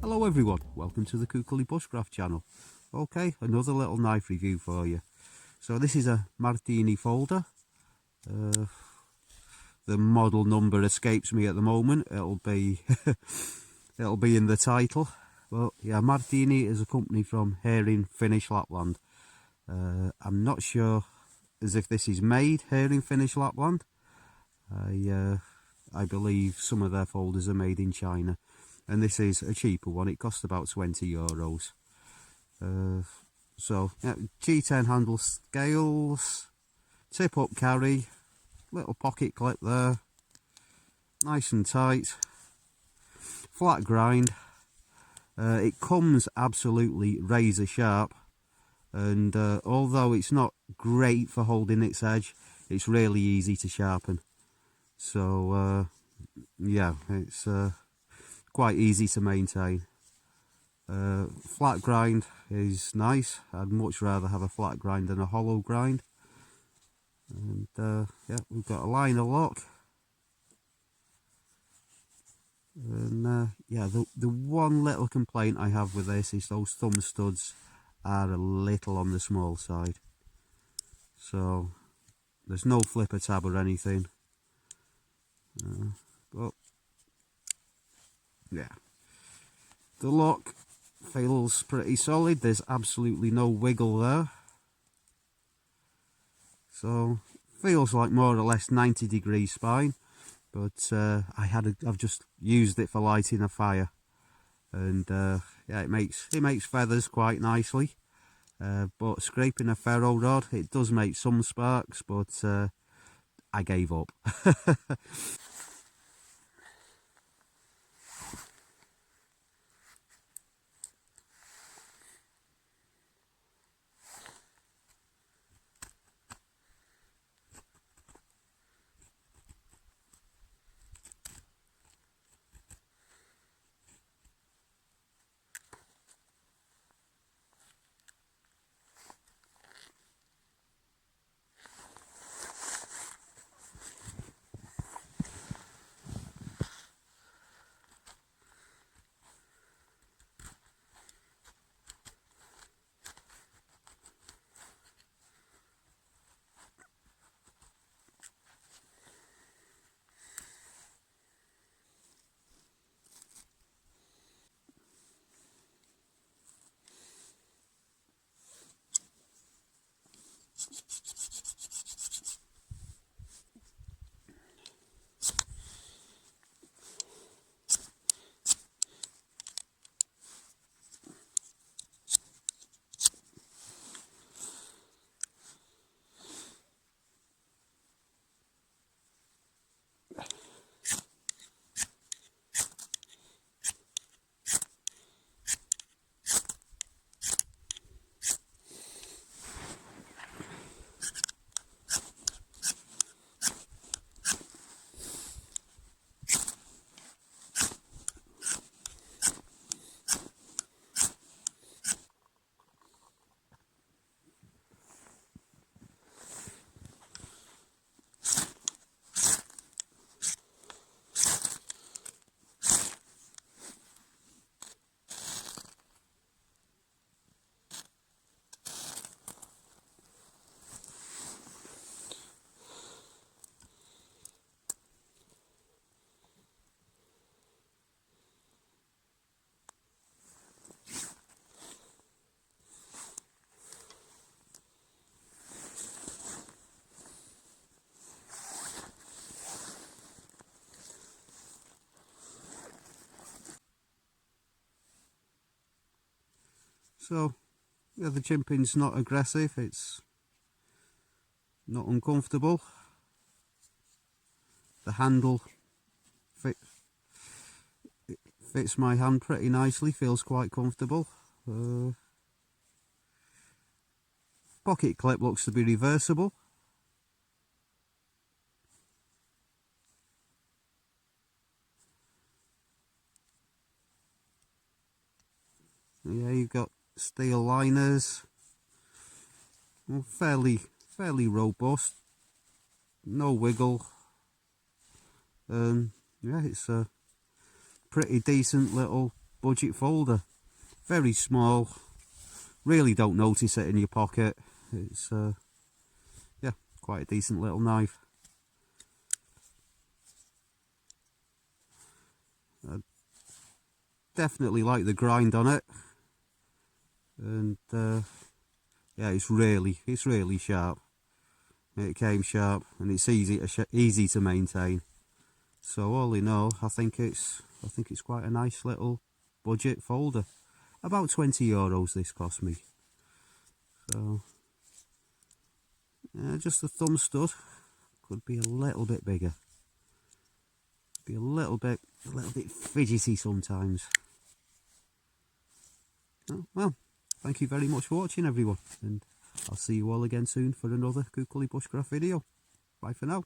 Hello everyone, welcome to the Kuukeli Bushcraft channel. Okay, another little knife review for you. So this is a Marttiini folder. The model number escapes me at the moment. It'll be it'll be in the title. Well, yeah, Marttiini is a company from here in Finnish Lapland. I'm not sure as if this is made here in Finnish Lapland. I believe some of their folders are made in China, and this is a cheaper one. It cost about €20. So yeah, G10 handle scales, tip up carry, little pocket clip there, nice and tight, flat grind. It comes absolutely razor sharp, and although it's not great for holding its edge, it's really easy to sharpen. So yeah, it's quite easy to maintain. Flat grind is nice. I'd much rather have a flat grind than a hollow grind. And yeah, we've got a liner lock. And yeah, the one little complaint I have with this is those thumb studs are a little on the small side. So there's no flipper tab or anything. But yeah, the lock feels pretty solid. There's absolutely no wiggle there. So feels like more or less 90-degree spine. But I've just used it for lighting a fire, and yeah, it makes feathers quite nicely. But scraping a ferro rod, it does make some sparks, but I gave up. So yeah, the jimping's not aggressive, it's not uncomfortable. The handle fits my hand pretty nicely, feels quite comfortable. Pocket clip looks to be reversible. Yeah, you've got steel liners, well, fairly robust, no wiggle. Yeah, it's a pretty decent little budget folder. Very small, really don't notice it in your pocket. It's yeah, quite a decent little knife. I definitely like the grind on it, and yeah, it's really sharp. It came sharp, and it's easy to maintain. So all in all, I think it's quite a nice little budget folder. About €20 this cost me. So yeah, just the thumb stud could be a little bit bigger. Be a little bit fidgety sometimes. Oh, well, thank you very much for watching, everyone, and I'll see you all again soon for another Kuukuli Bushcraft video. Bye for now.